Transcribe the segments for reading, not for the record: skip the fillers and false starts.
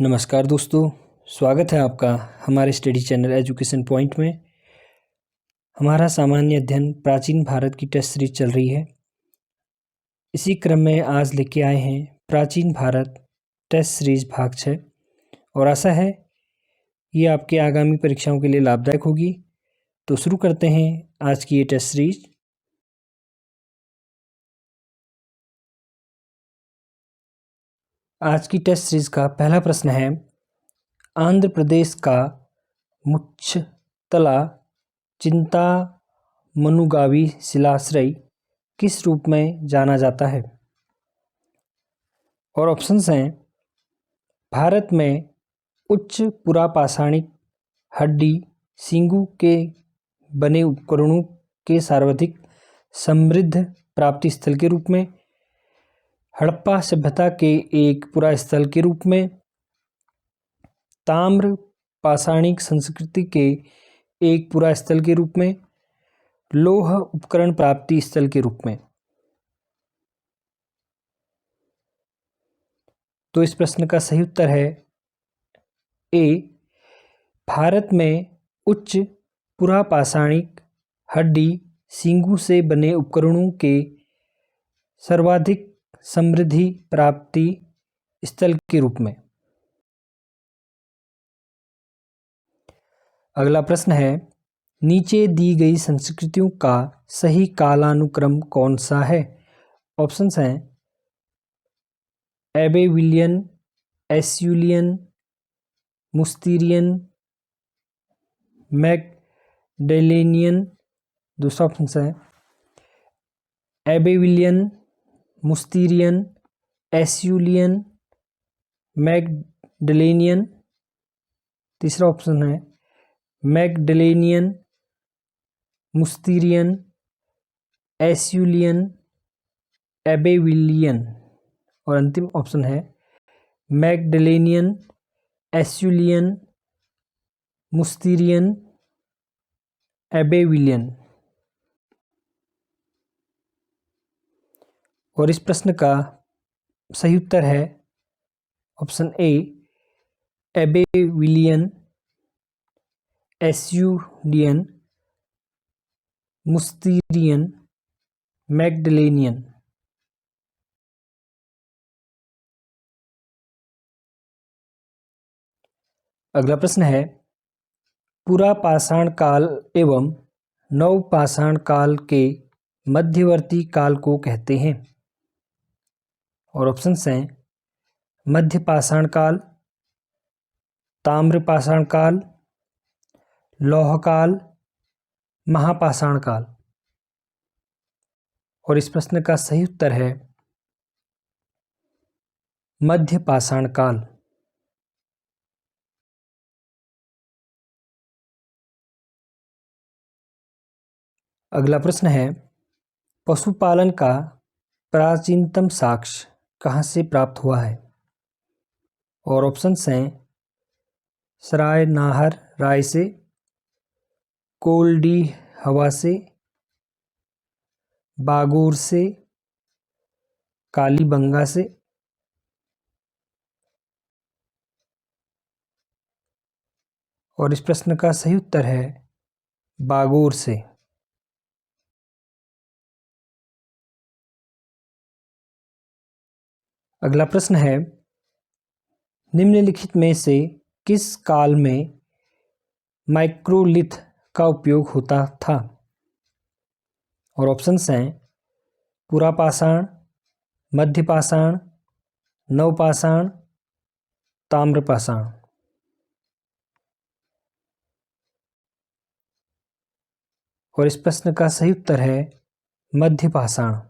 नमस्कार दोस्तों, स्वागत है आपका हमारे स्टडी चैनल एजुकेशन पॉइंट में। हमारा सामान्य अध्ययन प्राचीन भारत की टेस्ट सीरीज चल रही है। इसी क्रम में आज लेके आए हैं प्राचीन भारत टेस्ट सीरीज भाग 6 और आशा है ये आपके आगामी परीक्षाओं के लिए लाभदायक होगी। तो शुरू करते हैं आज की ये टेस्ट सीरीज। आज की टेस्ट सीरीज का पहला प्रश्न है, आंध्र प्रदेश का मुच्छतला चिंतामनुगावी शिलाश्रय किस रूप में जाना जाता है? और ऑप्शंस हैं, भारत में उच्च पुरापाषाणिक हड्डी सींगू के बने उपकरणों के सर्वाधिक समृद्ध प्राप्ति स्थल के रूप में, हड़प्पा सभ्यता के एक पुरा स्थल के रूप में, ताम्र पाषाणिक संस्कृति के एक पुरा स्थल के रूप में, लौह उपकरण प्राप्ति स्थल के रूप में। तो इस प्रश्न का सही उत्तर है ए, भारत में उच्च पुरापाषाणिक हड्डी सींगू से बने उपकरणों के सर्वाधिक समृद्धि प्राप्ति स्थल के रूप में। अगला प्रश्न है, नीचे दी गई संस्कृतियों का सही कालानुक्रम कौन सा है? ऑप्शंस हैं, एबेविलियन, एस्यूलियन, मुस्तीरियन, मैगडेलेनियन। दूसरा ऑप्शन है एबेविलियन, मुस्तीरियन, एस्यूलियन, मैगडेलेनियन। तीसरा ऑप्शन है मैगडेलेनियन, मुस्तीरियन, एस्यूलियन, एबेविलियन। और अंतिम ऑप्शन है मैगडेलेनियन, एस्यूलियन, मुस्तीरियन, एबेविलियन। और इस प्रश्न का सही उत्तर है ऑप्शन ए, एबेविलियन, एस्यूलियन, मुस्तीरियन, मैगडेलेनियन। अगला प्रश्न है, पुरापाषाण काल एवं नवपाषाण काल के मध्यवर्ती काल को कहते हैं। और ऑप्शंस हैं, मध्यपाषाण काल, ताम्रपाषाण काल, लौह काल, महापाषाण काल। और इस प्रश्न का सही उत्तर है मध्यपाषाण काल। अगला प्रश्न है, पशुपालन का प्राचीनतम साक्ष्य कहाँ से प्राप्त हुआ है? और ऑप्शंस हैं, सराय नाहर राय से, कोल्डी हवा से, बागोर से, कालीबंगा से। और इस प्रश्न का सही उत्तर है बागोर से। अगला प्रश्न है, निम्नलिखित में से किस काल में माइक्रोलिथ का उपयोग होता था? और ऑप्शंस हैं, पुरापाषाण, मध्यपाषाण, नवपाषाण, ताम्रपाषाण। और इस प्रश्न का सही उत्तर है मध्यपाषाण।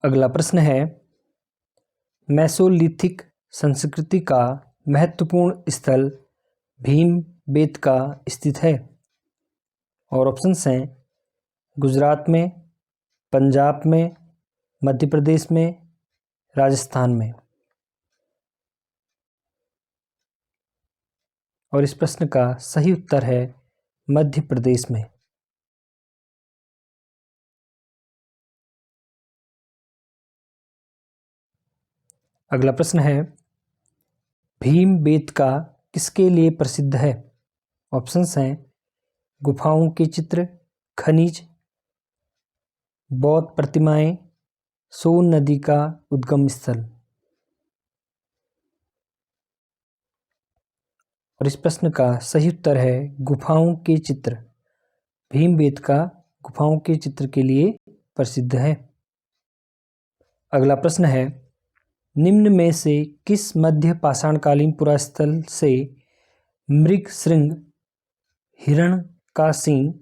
अगला प्रश्न है, मेसोलिथिक संस्कृति का महत्वपूर्ण स्थल भीमबेटका स्थित है। और ऑप्शंस हैं, गुजरात में, पंजाब में, मध्य प्रदेश में, राजस्थान में। और इस प्रश्न का सही उत्तर है मध्य प्रदेश में। अगला प्रश्न है, भीमबेटका किसके लिए प्रसिद्ध है? ऑप्शंस हैं गुफाओं के चित्र, खनिज, बौद्ध प्रतिमाएं, सोन नदी का उद्गम स्थल। और इस प्रश्न का सही उत्तर है गुफाओं के चित्र। भीमबेटका गुफाओं के चित्र के लिए प्रसिद्ध है। अगला प्रश्न है, निम्न में से किस मध्य पाषाणकालीन पुरास्थल से मृगशृंग, हिरण का सींग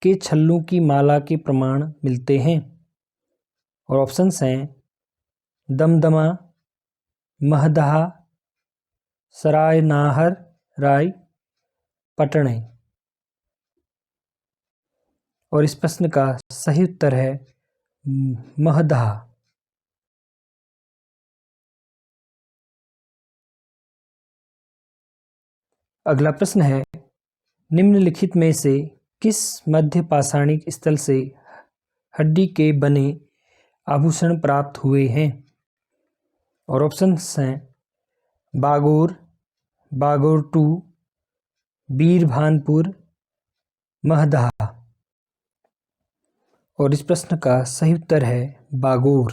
के छल्लों की माला के प्रमाण मिलते हैं? और ऑप्शंस हैं दमदमा, महदहा, सरायनाहर राय, पटने। और इस प्रश्न का सही उत्तर है महदहा। अगला प्रश्न है, निम्नलिखित में से किस मध्य पाषाणिक स्थल से हड्डी के बने आभूषण प्राप्त हुए हैं? और ऑप्शंस हैं बागोर, बागोर टू, बीरभानपुर, महदहा। और इस प्रश्न का सही उत्तर है बागोर।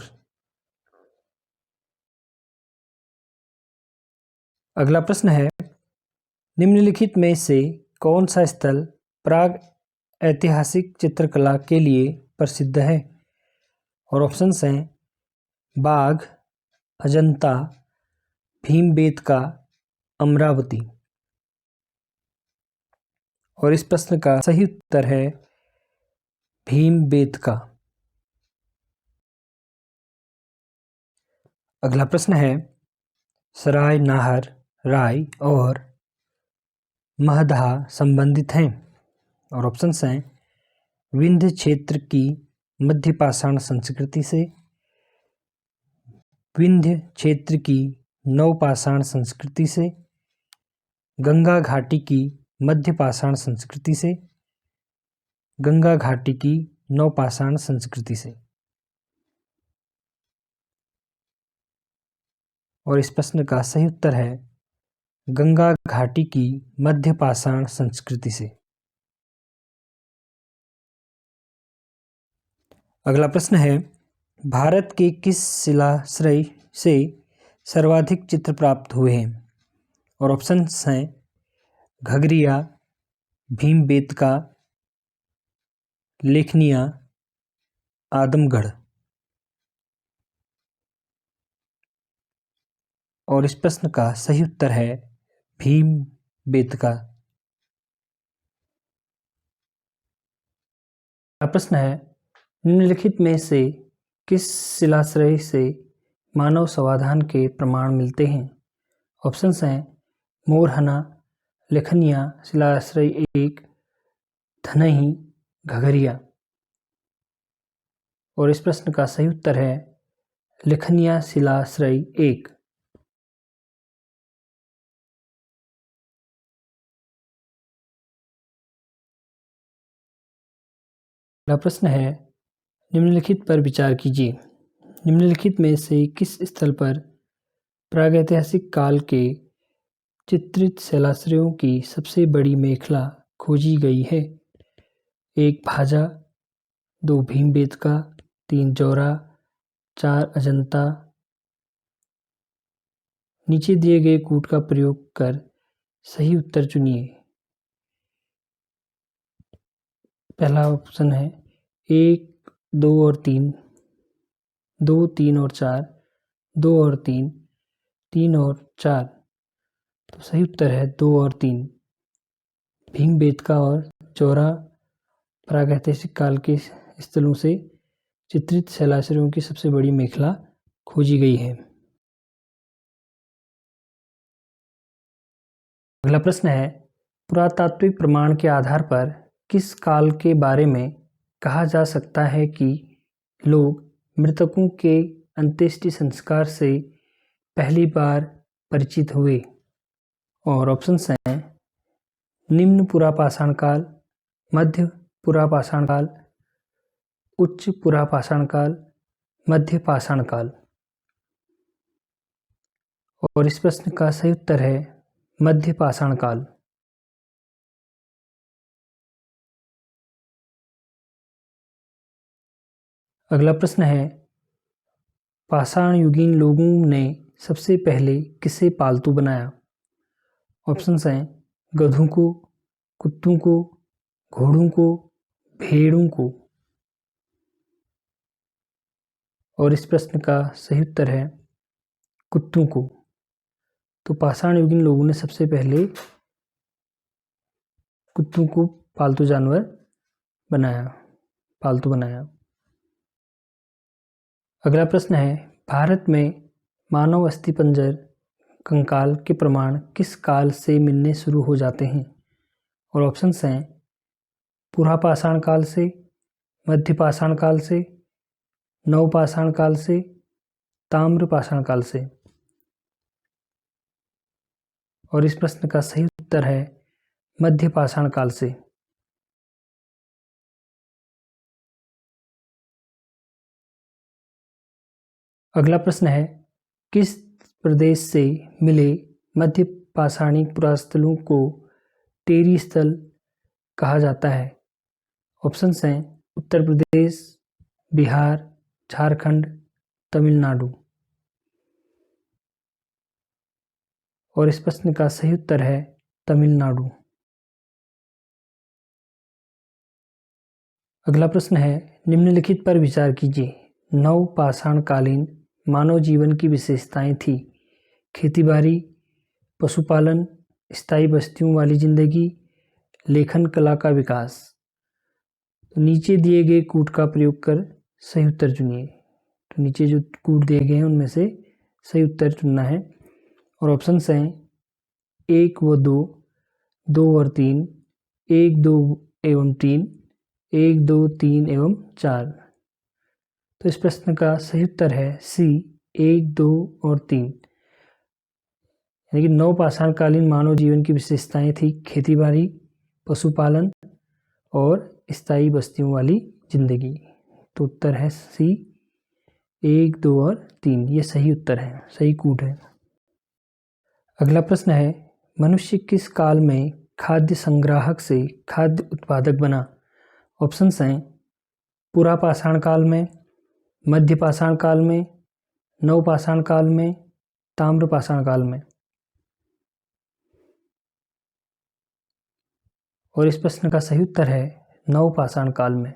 अगला प्रश्न है, निम्नलिखित में से कौन सा स्थल प्राग ऐतिहासिक चित्रकला के लिए प्रसिद्ध है? और ऑप्शंस हैं बाघ, अजंता, भीमबेटका, अमरावती। और इस प्रश्न का सही उत्तर है भीमबेटका। अगला प्रश्न है, सरायनाहर राय और महदहा संबंधित हैं। और ऑप्शंस हैं विंध्य क्षेत्र की मध्य पाषाण संस्कृति से, विंध्य क्षेत्र की नवपाषाण संस्कृति से, गंगा घाटी की मध्य पाषाण संस्कृति से, गंगा घाटी की नवपाषाण संस्कृति से। और इस प्रश्न का सही उत्तर है गंगा घाटी की मध्य पाषाण संस्कृति से। अगला प्रश्न है, भारत के किस शिलाश्रय से सर्वाधिक चित्र प्राप्त हुए हैं? और ऑप्शंस हैं घघरिया, भीमबेटका, लेखनिया, आदमगढ़। और इस प्रश्न का सही उत्तर है भीमबेटका। प्रश्न है, निम्नलिखित में से किस शिलाश्रय से मानव समाधान के प्रमाण मिलते हैं? ऑप्शंस हैं मोरहना, लेखनिया शिलाश्रय 1, धनही, घघरिया। और इस प्रश्न का सही उत्तर है लेखनिया शिलाश्रय 1। अगला प्रश्न है, निम्नलिखित पर विचार कीजिए। निम्नलिखित में से किस स्थल पर प्रागैतिहासिक काल के चित्रित शिलाश्रयों की सबसे बड़ी मेखला खोजी गई है? 1 भाजा, 2 भीमबेटका, 3 जौरा, 4 अजंता। नीचे दिए गए कूट का प्रयोग कर सही उत्तर चुनिए। पहला ऑप्शन है 1, 2 और 3, 2, 3 और 4, 2 और 3, 3 और 4। तो सही उत्तर है 2 और 3। भीमबेटका और जौरा प्रागैतिहासिक काल के स्थलों से चित्रित शिलाश्रयों की सबसे बड़ी मेखला खोजी गई है। अगला प्रश्न है, पुरातात्विक प्रमाण के आधार पर किस काल के बारे में कहा जा सकता है कि लोग मृतकों के अंत्येष्टि संस्कार से पहली बार परिचित हुए? और ऑप्शंस हैं निम्न पुरापाषाण काल, मध्य पुरापाषाण काल, उच्च पुरापाषाण काल, मध्य पाषाण काल। और इस प्रश्न का सही उत्तर है मध्य पाषाण काल। अगला प्रश्न है पाषाण युगीन लोगों ने सबसे पहले किसे पालतू बनाया? ऑप्शंस हैं गधों को, कुत्तों को, घोड़ों को, भेड़ों को। और इस प्रश्न का सही उत्तर है कुत्तों को। तो पाषाण युगीन लोगों ने सबसे पहले कुत्तों को पालतू जानवर बनाया, पालतू बनाया। अगला प्रश्न है भारत में मानव अस्थिपंजर कंकाल के प्रमाण किस काल से मिलने शुरू हो जाते हैं? और ऑप्शंस हैं पुरापाषाण काल से, मध्य पाषाण काल से, नवपाषाण काल से, ताम्रपाषाण काल से। और इस प्रश्न का सही उत्तर है मध्य पाषाण काल से। अगला प्रश्न है किस प्रदेश से मिले मध्य पाषाणिक पुरास्थलों को टेरी स्थल कहा जाता है? ऑप्शंस हैं उत्तर प्रदेश, बिहार, झारखंड, तमिलनाडु। और इस प्रश्न का सही उत्तर है तमिलनाडु। अगला प्रश्न है निम्नलिखित पर विचार कीजिए। नवपाषाणकालीन मानव जीवन की विशेषताएं थी खेतीबाड़ी, पशुपालन, स्थायी बस्तियों वाली जिंदगी, लेखन कला का विकास। तो नीचे दिए गए कूट का प्रयोग कर सही उत्तर चुनिए। तो नीचे जो कूट दिए गए हैं उनमें से सही उत्तर चुनना है। और ऑप्शंस हैं 1 व 2, 2 और 3, 1, 2 एवं 3, 1, 2, 3 एवं 4। तो इस प्रश्न का सही उत्तर है सी 1, 2 और 3। यानी कि नवपाषाणकालीन मानव जीवन की विशेषताएं थी खेतीबाड़ी, पशुपालन और स्थायी बस्तियों वाली जिंदगी। तो उत्तर है सी 1, 2 और 3। ये सही उत्तर है, सही कूट है। अगला प्रश्न है मनुष्य किस काल में खाद्य संग्राहक से खाद्य उत्पादक बना? ऑप्शंस हैं पुरापाषाण काल में, मध्य पाषाण काल में, नवपाषाण काल में, ताम्रपाषाण काल में। और इस प्रश्न का सही उत्तर है नवपाषाण काल में।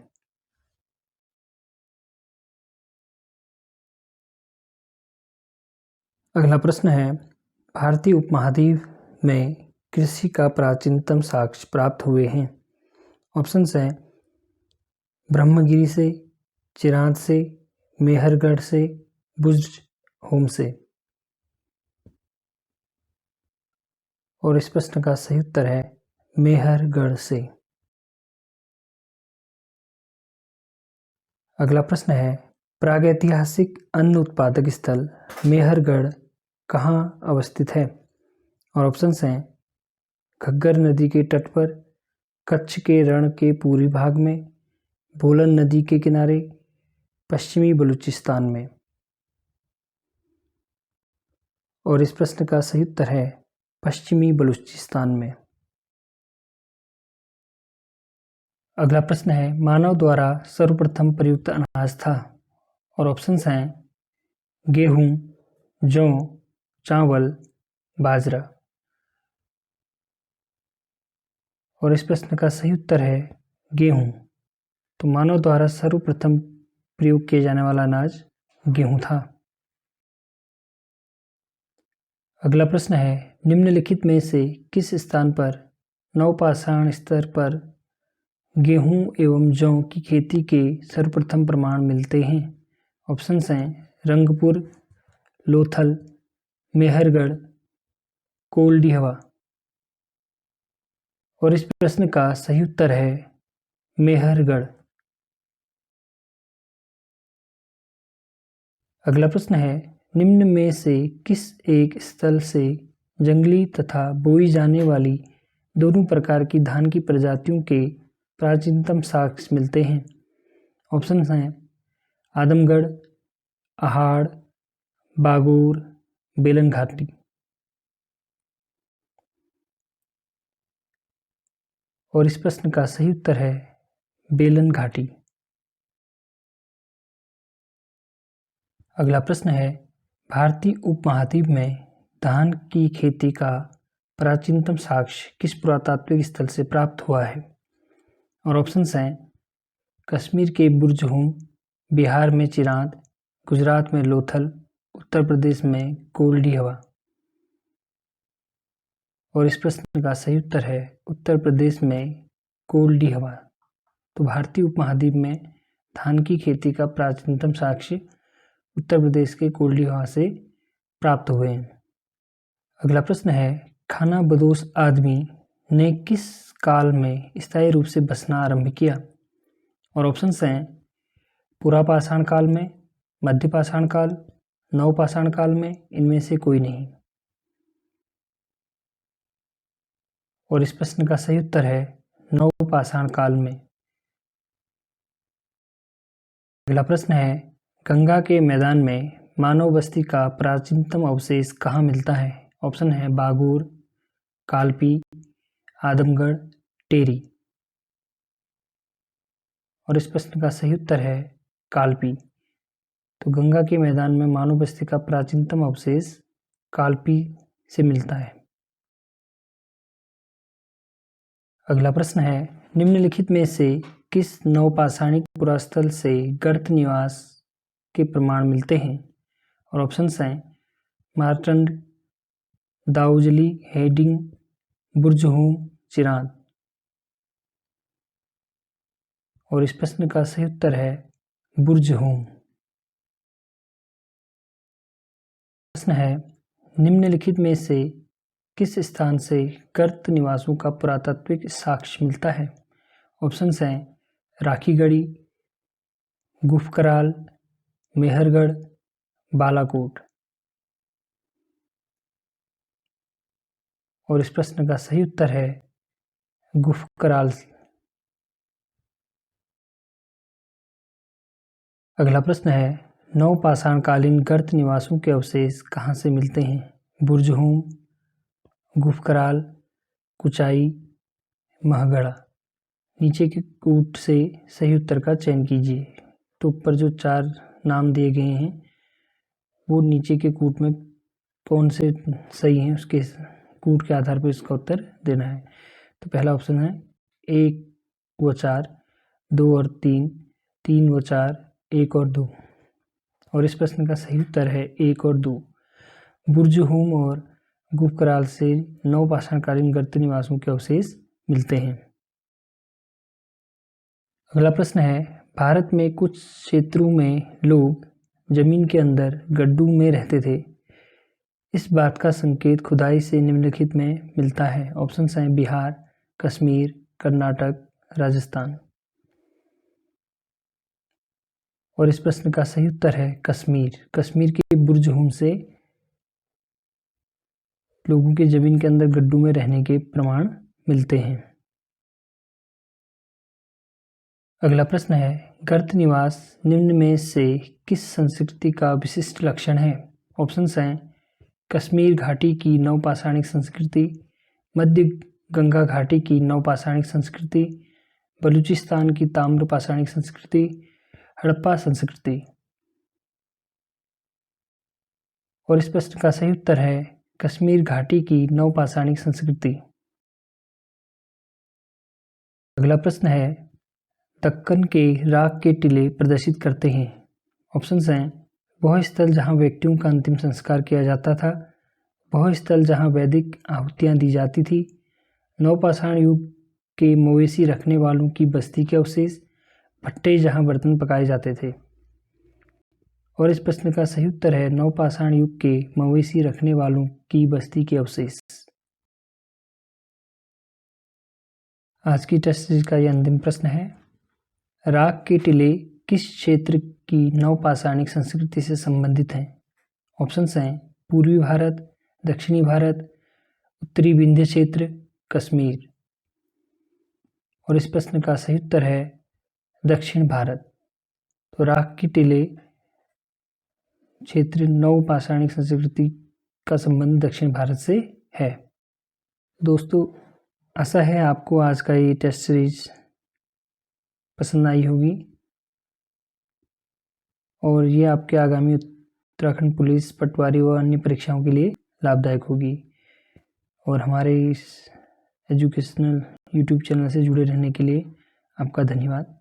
अगला प्रश्न है भारतीय उपमहाद्वीप में कृषि का प्राचीनतम साक्ष्य प्राप्त हुए हैं? ऑप्शंस हैं ब्रह्मगिरी से, चिरांत से, मेहरगढ़ से, बुजहोम से। और इस प्रश्न का सही उत्तर है मेहरगढ़ से। अगला प्रश्न है प्रागैतिहासिक अन्न उत्पादक स्थल मेहरगढ़ कहाँ अवस्थित है? और ऑप्शंस हैं घग्गर नदी के तट पर, कच्छ के रण के पूर्वी भाग में, बोलन नदी के किनारे, पश्चिमी बलूचिस्तान में। और इस प्रश्न का सही उत्तर है पश्चिमी बलूचिस्तान में। अगला प्रश्न है मानव द्वारा सर्वप्रथम प्रयुक्त अनाज था? और ऑप्शंस हैं गेहूं, जौ, चावल, बाजरा। और इस प्रश्न का सही उत्तर है गेहूं। तो मानव द्वारा सर्वप्रथम प्रयोग किया जाने वाला अनाज गेहूं था। अगला प्रश्न है निम्नलिखित में से किस स्थान पर नवपाषाण स्तर पर गेहूं एवं जौ की खेती के सर्वप्रथम प्रमाण मिलते हैं? ऑप्शंस हैं रंगपुर, लोथल, मेहरगढ़, कोल्डिहवा। और इस प्रश्न का सही उत्तर है मेहरगढ़। अगला प्रश्न है निम्न में से किस एक स्थल से जंगली तथा बोई जाने वाली दोनों प्रकार की धान की प्रजातियों के प्राचीनतम साक्ष्य मिलते हैं? ऑप्शंस हैं आदमगढ़, अहाड़, बागोर, बेलन घाटी। और इस प्रश्न का सही उत्तर है बेलन घाटी। अगला प्रश्न है, भारतीय उपमहाद्वीप में धान की खेती का प्राचीनतम साक्ष्य किस पुरातात्विक स्थल से प्राप्त हुआ है? और ऑप्शंस हैं कश्मीर के बुर्जहूम, बिहार में चिरांद, गुजरात में लोथल, उत्तर प्रदेश में कोल्डी हवा। और इस प्रश्न का सही उत्तर है उत्तर प्रदेश में कोल्डी हवा। तो भारतीय उपमहाद्वीप में धान की खेती का प्राचीनतम साक्ष्य उत्तर प्रदेश के कोल्डी हवा से प्राप्त हुए हैं। अगला प्रश्न है, खाना बदोश आदमी ने किस काल में स्थायी रूप से बसना आरंभ किया? और ऑप्शंस हैं पुरापाषाण काल में, मध्यपाषाण काल, नवपाषाण काल में, इनमें से कोई नहीं। और इस प्रश्न का सही उत्तर है नवपाषाण काल में। अगला प्रश्न है, गंगा के मैदान में मानव बस्ती का प्राचीनतम अवशेष कहाँ मिलता है? ऑप्शन है बागोर, कालपी, आदमगढ़, टेरी। और इस प्रश्न का सही उत्तर है कालपी। तो गंगा के मैदान में मानव बस्ती का प्राचीनतम अवशेष कालपी से मिलता है। अगला प्रश्न है, निम्नलिखित में से किस नवपाषाणिक पुरास्थल से गर्त निवास के प्रमाण मिलते हैं? और ऑप्शंस हैं मार्तंड, दाऊजली, हेडिंग, बुर्जहूम, चिरांद। और इस प्रश्न का सही उत्तर है बुर्जहूम। प्रश्न है, निम्नलिखित में से किस स्थान से गर्त निवासों का पुरातात्विक साक्ष्य मिलता है? ऑप्शंस हैं राखीगढ़ी, गुफकराल, मेहरगढ़, बालाकोट। और इस प्रश्न का सही उत्तर है गुफकराल। अगला प्रश्न है, नवपाषाणकालीन गर्त निवासों के अवशेष कहाँ से मिलते हैं? बुर्जहूम, गुफकराल, कुचाई, महगढ़ा। नीचे के कूट से सही उत्तर का चयन कीजिए। तो ऊपर जो 4 नाम दिए गए हैं वो नीचे के कूट में कौन से सही हैं उसके कूट के आधार पर इसका उत्तर देना है। तो पहला ऑप्शन है 1 व 4, 2 और 3, 3 व 4, 1 और 2। और इस प्रश्न का सही उत्तर है 1 और 2। बुर्जहूम और गुफकराल से नवपाषाणकालीन गर्त निवासों के अवशेष मिलते हैं। अगला प्रश्न है, भारत में कुछ क्षेत्रों में लोग जमीन के अंदर गड्ढों में रहते थे। इस बात का संकेत खुदाई से निम्नलिखित में मिलता है। ऑप्शन हैं बिहार, कश्मीर, कर्नाटक, राजस्थान। और इस प्रश्न का सही उत्तर है कश्मीर। कश्मीर के बुर्जहूम से लोगों के जमीन के अंदर गड्ढों में रहने के प्रमाण मिलते हैं। अगला प्रश्न है, गर्त निवास निम्न में से किस संस्कृति का विशिष्ट लक्षण है? ऑप्शंस हैं कश्मीर घाटी की नवपाषाणिक संस्कृति, मध्य गंगा घाटी की नवपाषाणिक संस्कृति, बलूचिस्तान की ताम्रपाषाणिक संस्कृति, हड़प्पा संस्कृति। और इस प्रश्न का सही उत्तर है कश्मीर घाटी की नवपाषाणिक संस्कृति। अगला प्रश्न है, दक्कन के राख के टीले प्रदर्शित करते हैं। ऑप्शंस हैं वह स्थल जहां व्यक्तियों का अंतिम संस्कार किया जाता था, वह स्थल जहां वैदिक आहुतियां दी जाती थी, नवपाषाण युग के मवेशी रखने वालों की बस्ती के अवशेष, भट्टे जहां बर्तन पकाए जाते थे। और इस प्रश्न का सही उत्तर है नवपाषाण युग के मवेशी रखने वालों की बस्ती के अवशेष। आज की टेस्ट सीरीज का यह अंतिम प्रश्न है, राख के टीले किस क्षेत्र की नवपाषाणिक संस्कृति से संबंधित हैं? ऑप्शंस हैं पूर्वी भारत, दक्षिणी भारत, उत्तरी विंध्य क्षेत्र, कश्मीर। और इस प्रश्न का सही उत्तर है दक्षिण भारत। तो राख के टीले क्षेत्र नवपाषाणिक संस्कृति का संबंध दक्षिण भारत से है। दोस्तों, आशा है आपको आज का ये टेस्ट सीरीज पसंद आई होगी और ये आपके आगामी उत्तराखंड पुलिस, पटवारी व अन्य परीक्षाओं के लिए लाभदायक होगी। और हमारे इस एजुकेशनल यूट्यूब चैनल से जुड़े रहने के लिए आपका धन्यवाद।